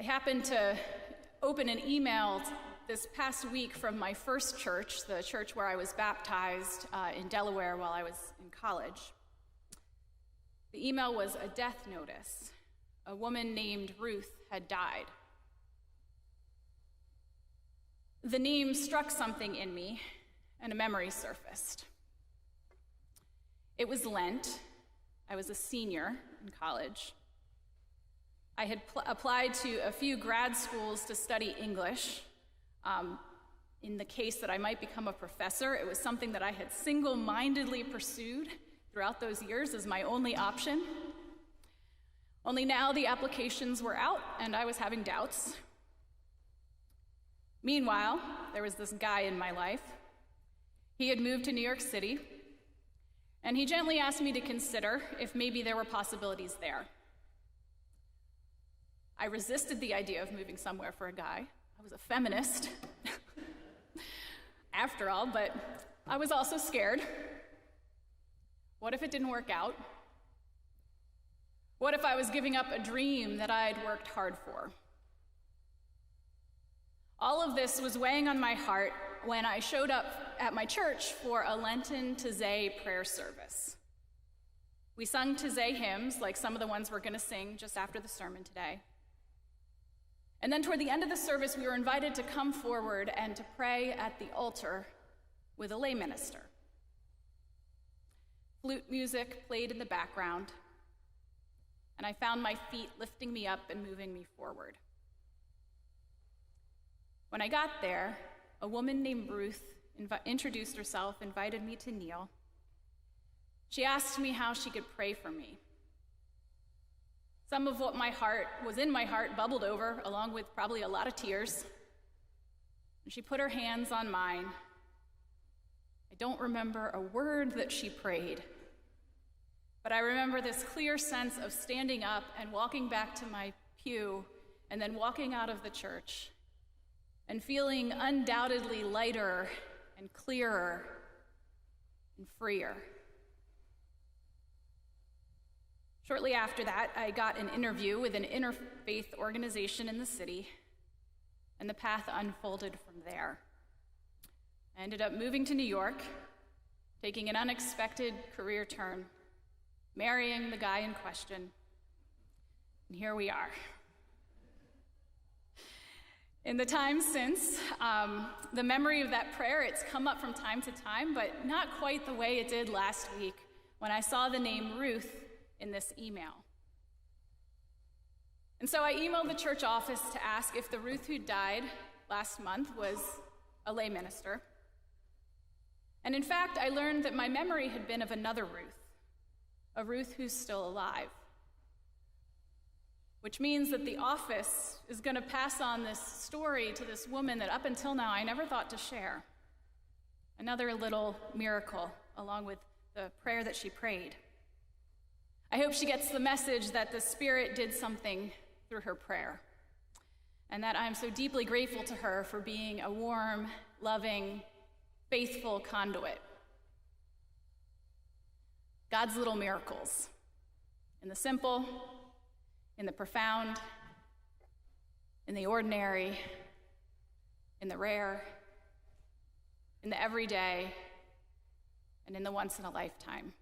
I happened to open an email this past week from my first church, the church where I was baptized in Delaware while I was in college. The email was a death notice. A woman named Ruth had died. The name struck something in me, and a memory surfaced. It was Lent. I was a senior in college. I had applied to a few grad schools to study English. In the case that I might become a professor, it was something that I had single-mindedly pursued throughout those years as my only option. Only now the applications were out, and I was having doubts. Meanwhile, there was this guy in my life. He had moved to New York City, and he gently asked me to consider if maybe there were possibilities there. I resisted the idea of moving somewhere for a guy. I was a feminist, after all, but I was also scared. What if it didn't work out? What if I was giving up a dream that I'd worked hard for? All of this was weighing on my heart when I showed up at my church for a Lenten Taizé prayer service. We sung Taizé hymns, like some of the ones we're going to sing just after the sermon today. And then toward the end of the service, we were invited to come forward and to pray at the altar with a lay minister. Flute music played in the background, and I found my feet lifting me up and moving me forward. When I got there, a woman named Ruth introduced herself, invited me to kneel. She asked me how she could pray for me. Some of what was in my heart bubbled over, along with probably a lot of tears. And she put her hands on mine. I don't remember a word that she prayed, but I remember this clear sense of standing up and walking back to my pew and then walking out of the church and feeling undoubtedly lighter and clearer and freer. Shortly after that, I got an interview with an interfaith organization in the city, and the path unfolded from there. I ended up moving to New York, taking an unexpected career turn, marrying the guy in question, and here we are. In the time since, the memory of that prayer, it's come up from time to time, but not quite the way it did last week when I saw the name Ruth in this email. And so I emailed the church office to ask if the Ruth who died last month was a lay minister. And in fact, I learned that my memory had been of another Ruth, a Ruth who's still alive. Which means that the office is going to pass on this story to this woman that up until now I never thought to share. Another little miracle, along with the prayer that she prayed. I hope she gets the message that the Spirit did something through her prayer, and that I'm so deeply grateful to her for being a warm, loving, faithful conduit. God's little miracles, in the simple, in the profound, in the ordinary, in the rare, in the everyday, and in the once in a lifetime.